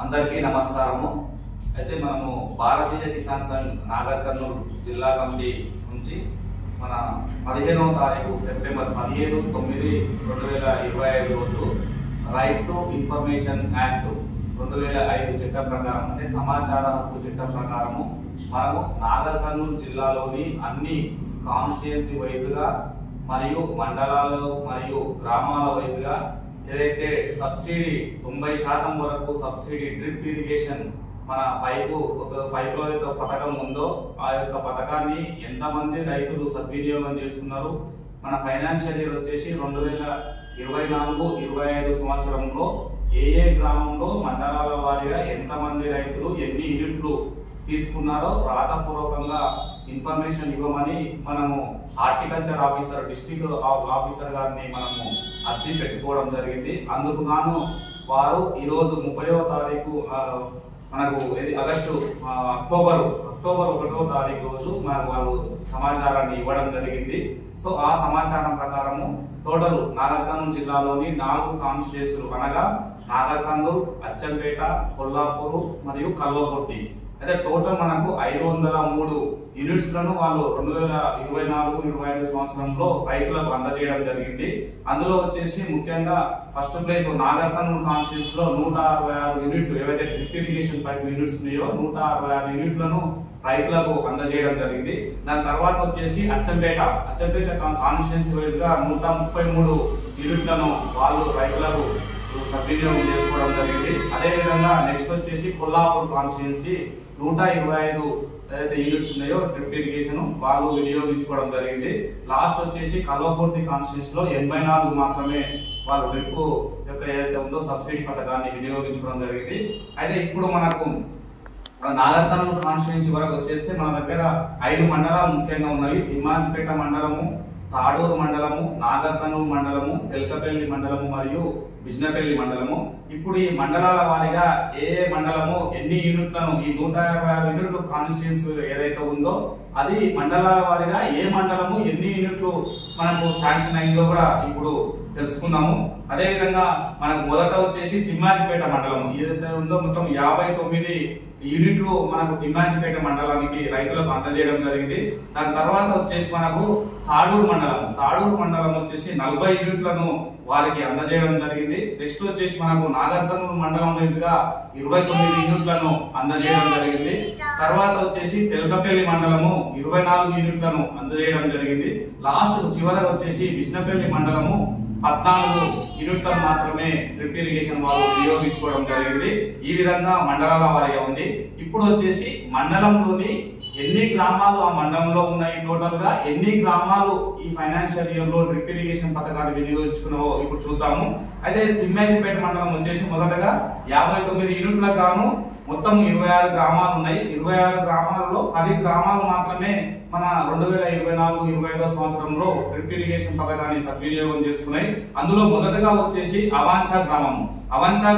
అందరికీ నమస్కారము। అయితే మనము భారతీయ కిసాన్ సంఘ్ నాగర్ కర్నూల్ జిల్లా కమిటీ నుంచి మన 15వ తారీఖు సెప్టెంబర్ 17/9/2025 రోజు రైట్ టు ఇన్ఫర్మేషన్ యాక్ట్ 2005 చట్టం ప్రకారం అంటే సమాచార హక్కు చట్టం ప్రకారము మనము నాగర్ కర్నూల్ జిల్లాలోని అన్ని కాన్స్టిట్యుయెన్సీ వైజ్గా మరియు మండలాలు మరియు గ్రామాల వైజ్గా ఏదైతే సబ్సిడీ 90% వరకు సబ్సిడీ డ్రిప్ ఇరిగేషన్ మన పైపులో యొక్క పథకం ఉందో ఆ యొక్క పథకాన్ని ఎంతమంది రైతులు సద్వినియోగం చేస్తున్నారు, మన ఫైనాన్షియల్ ఇయర్ వచ్చేసి 2024-25 సంవత్సరంలో ఏ గ్రామంలో మండలాల వారీగా ఎంతమంది రైతులు ఎన్ని యూనిట్లు తీసుకున్నారో రాతపూర్వకంగా ఇన్ఫర్మేషన్ ఇవ్వమని మనము హార్టికల్చర్ ఆఫీసర్ డిస్ట్రిక్ట్ ఆఫీసర్ గారిని మనము అర్జీ పెట్టుకోవడం జరిగింది। అందుకు గాను వారు ఈరోజు 30వ తారీఖు మనకు అక్టోబర్ 1వ తారీఖు రోజు మనకు వాళ్ళు సమాచారాన్ని ఇవ్వడం జరిగింది। సో ఆ సమాచారం ప్రకారము టోటల్ నాగర్ కర్నూల్ జిల్లాలోని 4 కాన్స్టిట్యుయెన్సీలు అనగా నాగర్ కర్నూల్, అచ్చంపేట, కొల్లాపూర్ మరియు కల్వకుర్తి అయితే టోటల్ మనకు 503 యూనిట్స్ లను వాళ్ళు 2024-25 సంవత్సరంలో రైతులకు అందజేయడం జరిగింది। అందులో వచ్చేసి ముఖ్యంగా first place Nagar Kurnool constituency లో 166 యూనిట్లు ఏవైతే డ్రిప్ ఇరిగేషన్ పైప్ యూనిట్స్ ఉన్నాయో 166 యూనిట్లను రైతులకు అందజేయడం జరిగింది। దాని తర్వాత వచ్చేసి అచ్చంపేట కాన్స్టిట్యుయెన్సీ వైజ్ గా 133 యూనిట్లను వాళ్ళు రైతులకు సద్వినియోగం చేసుకోవడం జరిగింది। అదే విధంగా నెక్స్ట్ వచ్చేసి కొల్లాపూర్ కాన్స్టిట్యుయెన్సీ 125 ఏదైతే యూనిట్స్ ఉన్నాయో డ్రిప్ ఇరిగేషన్ వాళ్ళు వినియోగించుకోవడం జరిగింది। లాస్ట్ వచ్చేసి కల్వకుర్తి కాన్స్టిట్యుయెన్సీ లో 84 మాత్రమే వాళ్ళు డ్రిప్ యొక్క ఏదైతే ఉందో సబ్సిడీ పథకాన్ని వినియోగించుకోవడం జరిగింది। అయితే ఇప్పుడు మనకు నాగర్ కర్నూల్ కాన్స్టిట్యుయెన్సీ వరకు వచ్చేస్తే మన దగ్గర 5 మండలాలు ముఖ్యంగా ఉన్నాయి। తిమ్మాజిపేట మండలము, తాడూరు మండలము, నాగర్ కర్నూల్ మండలము, తెల్కపల్లి మండలము మరియు బిజినపల్లి మండలము। ఇప్పుడు ఈ మండలాల వారీగా ఏ మండలము ఎన్ని యూనిట్లను ఈ 156 యూనిట్లు కాన్స్టిట్యుయెన్సీ ఏదైతే ఉందో అది మండలాల వారీగా ఏ మండలము ఎన్ని యూనిట్లు మనకు శాంక్షన్ అయిందో కూడా ఇప్పుడు తెలుసుకున్నాము। అదే విధంగా మనకు మొదట వచ్చేసి తిమ్మాజిపేట మండలం ఏదైతే ఉందో మొత్తం 59 యూనిట్లు మనకు తిమ్మాజిపేట మండలానికి రైతులకు అందజేయడం జరిగింది। దాని తర్వాత వచ్చేసి మనకు తాడూరు మండలం వచ్చేసి 40 యూనిట్లను వారికి అందజేయడం జరిగింది। నెక్స్ట్ వచ్చేసి మనకు నాగర్ కర్నూల్ మండలం వైజ్ గా 29 యూనిట్లను అందజేయడం జరిగింది। తర్వాత వచ్చేసి తెల్కపల్లి మండలము 24 యూనిట్లను అందజేయడం జరిగింది। లాస్ట్ చివరగా వచ్చేసి బిజినపల్లి మండలము 14 యూనిట్లను మాత్రమే డ్రిప్ ఇరిగేషన్ వాళ్ళు వినియోగించుకోవడం జరిగింది। ఈ విధంగా మండలాల వారీగా ఉంది। ఇప్పుడు వచ్చేసి మండలంలోని ఎన్ని గ్రామాలు ఆ మండలంలో ఉన్నాయి, టోటల్ గా ఎన్ని గ్రామాలు ఈ ఫైనాన్షియల్ ఇయర్ లో డ్రిప్ ఇరిగేషన్ పథకాన్ని వినియోగించుకున్నావో ఇప్పుడు చూద్దాము। అయితే తిమ్మాజిపేట మండలం వచ్చేసి మొదటగా 59 యూనిట్లకు గాను మొత్తం 26 గ్రామాలు ఉన్నాయి। 26 గ్రామాలలో 10 గ్రామాలు మాత్రమే మన 2024-25 సంవత్సరంలో డ్రిప్ ఇరిగేషన్ పథకాన్ని సద్వినియోగం చేసుకున్నాయి। అందులో మొదటగా వచ్చేసి అవాంఛా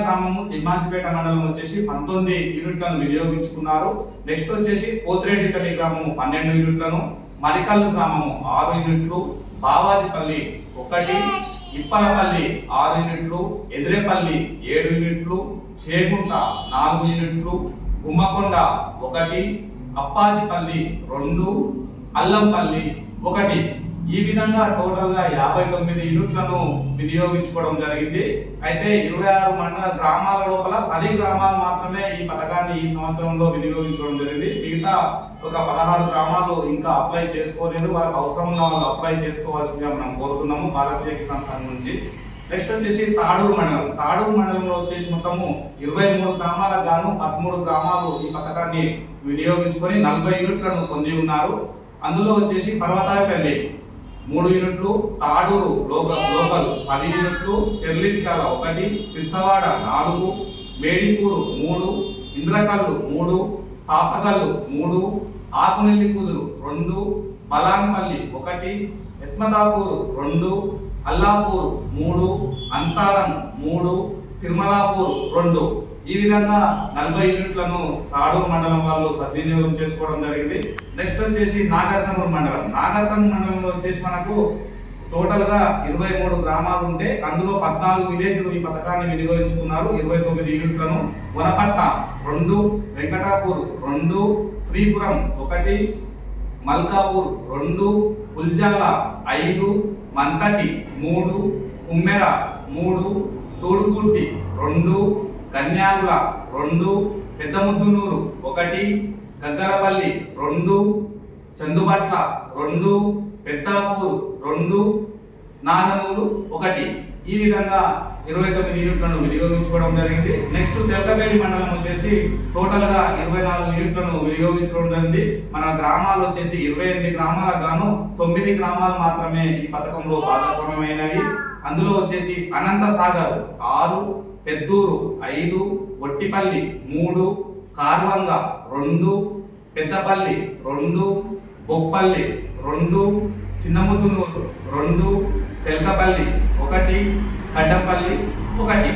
గ్రామము తిమ్మాజిపేట మండలం వచ్చేసి 19 యూనిట్లను వినియోగించుకున్నారు। నెక్స్ట్ వచ్చేసి పోతిరెడ్డిపల్లి గ్రామము 12 యూనిట్లను, మరికల్లు గ్రామము 6 యూనిట్లు, బావాజిపల్లి 1, ఇప్పలపల్లి 6 యూనిట్లు, ఎదిరేపల్లి 7 యూనిట్లు, చేగుంట 4 యూనిట్లు, గుమ్మకొండ 1, అప్పాజిపల్లి 2, అల్లంపల్లి 1 ఈ విధంగా టోటల్ గా 59 యూనిట్లను వినియోగించుకోవడం జరిగింది। అయితే 26 గ్రామాల లోపల 10 గ్రామాలు మాత్రమే ఈ పథకాన్ని ఈ సంవత్సరంలో వినియోగించుకోవడం జరిగింది। మిగతా ఒక 16 గ్రామాలు ఇంకా అప్లై చేసుకోలేదు, వాళ్ళకి అవసరం ఉన్న వాళ్ళు అప్లై చేసుకోవాల్సిందిగా మనం కోరుతున్నాము భారతీయ కిసాన్ సంఘ్ నుంచి। నెక్స్ట్ వచ్చేసి తాడూరు మండలంలో వచ్చేసి మొత్తము 23 గ్రామాలకు గాను 13 గ్రామాలు ఈ పథకాన్ని వినియోగించుకొని 40 యూనిట్లను పొంది ఉన్నారు। అందులో వచ్చేసి పర్వతాయపల్లి 3 యూనిట్లు, తాడూరు లోకల్ 10 యూనిట్లు, చెర్లిట్కాల 1, సిర్సవాడ 4, మేడిపూరు 3, ఇంద్రకల్లు 3, పాపకల్లు 3, ఆకునెల్లి కుదురు 2, బలాన్పల్లి 1, ఎత్మతాపూర్ 2, అల్లాపూర్ 3, అంతారం 3, తిరుమలాపూర్ 2 ఈ విధంగా 40 యూనిట్లను తాడూరు మండలం వాళ్ళు సద్వినియోగం చేసుకోవడం జరిగింది। నెక్స్ట్ వచ్చేసి నాగర్ కర్నూల్ మండలంలో వచ్చేసి మనకు టోటల్ గా 23 గ్రామాలు ఉంటే అందులో 14 విలేజ్లు ఈ పథకాన్ని వినియోగించుకున్నారు. 29 యూనిట్లను. వనపట్ట 2, వెంకటాపూర్ 2, శ్రీపురం 1, మల్కాపూర్ 2, పుల్జాల 5, మంతటి 3, కుమ్మెర 3, తోడుగుర్తి 2, కన్యాగుల 2, పెద్దముద్దునూరు 1, గగ్గలపల్లి 2, చందుబట్ల 2, పెద్దాపూర్ 2, నాగనూరు 1. ఈ విధంగా 29 యూనిట్లను వినియోగించుకోవడం జరిగింది. నెక్స్ట్ తెలకపల్లి మండలం వచ్చేసి టోటల్ గా 24 యూనిట్లను వినియోగించుకోవడం జరిగింది. మన గ్రామాలు వచ్చేసి 28 గ్రామాలకు గాను 9 గ్రామాలు మాత్రమే ఈ పథకంలో భాగస్వామ్యమైనవి. అందులో వచ్చేసి అనంత సాగర్ 6, పెద్దూరు 5, ఒట్టిపల్లి 3, కార్వంగ 2, పెద్దపల్లి 2, బొప్పల్లి 2, చిన్నముద్దునూరు 2, తెలకపల్లి 1, కడ్డంపల్లి 1.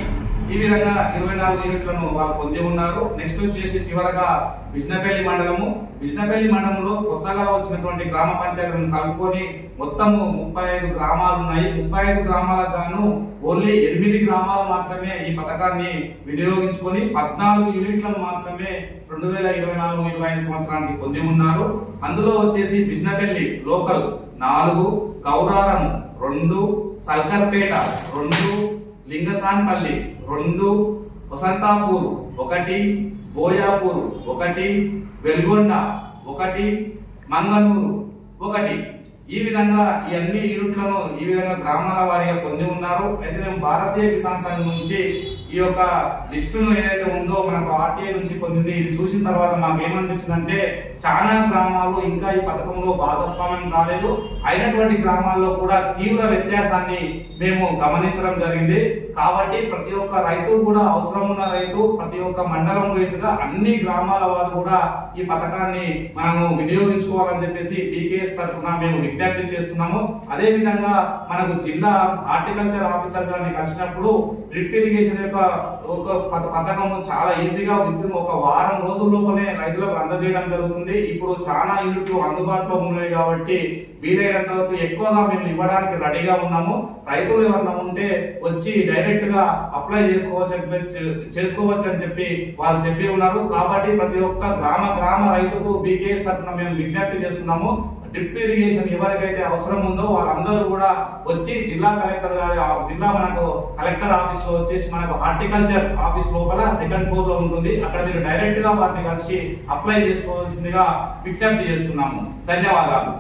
ఈ విధంగా 24 యూనిట్లను వాళ్ళు పొంది ఉన్నారు. నెక్స్ట్ వచ్చేసి చివరగా బిజినపల్లి మండలము. బిజినపల్లి మండలంలో కొత్తగా వచ్చినటువంటి గ్రామ పంచాయతీలను కలుపుకొని మొత్తము 35 గ్రామాలు ఉన్నాయి. 35 గ్రామాలకు గాను ఓన్లీ 8 గ్రామాలు మాత్రమే ఈ పథకాన్ని వినియోగించుకొని 14 యూనిట్లను మాత్రమే 2024-25 సంవత్సరానికి పొంది ఉన్నారు. అందులో వచ్చేసి బిజినపల్లి లోకల్ 4, కౌరారం 2, సల్కర్పేట 2, లింగసాన్పల్లి 2, వసంతాపూర్ 1, బోయాపూర్ 1, వెల్గొండ 1, మంగనూరు 1. ఈ విధంగా ఈ అన్ని యూనిట్లను ఈ విధంగా గ్రామాల వారీగా పొంది ఉన్నారు. అయితే మేము భారతీయ కిసాన్ సంఘం నుంచి ఈ యొక్క లిస్టును ఏదైతే ఉందో మనకు ఆర్టీఐ నుంచి పొందింది. ఇది చూసిన తర్వాత మాకు ఏమనిపించిందంటే చాలా గ్రామాలు ఇంకా ఈ పథకంలో భాగస్వామ్యం కాలేదు. అయినటువంటి గ్రామాల్లో కూడా తీవ్ర వ్యత్యాసాన్ని మేము గమనించడం జరిగింది. కాబట్టి ప్రతి ఒక్క రైతు కూడా అవసరం ఉన్న రైతు ప్రతి ఒక్క మండలం వేసుగా అన్ని గ్రామాల వారు కూడా ఈ పథకాన్ని మనము వినియోగించుకోవాలని చెప్పేసి పీకేఎస్ తరఫున మేము విజ్ఞప్తి చేస్తున్నాము. అదే విధంగా మనకు జిల్లా హార్టికల్చర్ ఆఫీసర్ గారిని కలిసినప్పుడు డ్రిప్ ఇరిగేషన్ యొక్క ఒక పథకం చాలా ఈజీగా ఒక వారం రోజుల లోపలే రైతులకు అందజేయడం జరుగుతుంది. ఇప్పుడు చాలా యూనిట్లు అందుబాటులో ఉన్నాయి కాబట్టి వీలైనంత వరకు ఎక్కువగా మేము ఇవ్వడానికి రెడీగా ఉన్నాము. రైతులు ఎవరైనా ఉంటే వచ్చి డైరెక్ట్ గా అప్లై చేసుకోవచ్చు అని చెప్పి వాళ్ళు చెప్పి ఉన్నారు. కాబట్టి ప్రతి ఒక్క గ్రామ రైతుకు పీకేఎస్ తరఫున మేము విజ్ఞప్తి చేస్తున్నాము. డ్రిప్ ఇరిగేషన్ ఎవరికైతే అవసరం ఉందో వాళ్ళందరూ కూడా వచ్చి జిల్లా మనకు కలెక్టర్ ఆఫీస్ లో వచ్చేసి మనకు హార్టికల్చర్ ఆఫీస్ లోపల 2nd ఫ్లోర్ లో ఉంటుంది. అక్కడ మీరు డైరెక్ట్ గా వారిని కలిసి అప్లై చేసుకోవాల్సిందిగా విజ్ఞప్తి చేస్తున్నాము. ధన్యవాదాలు.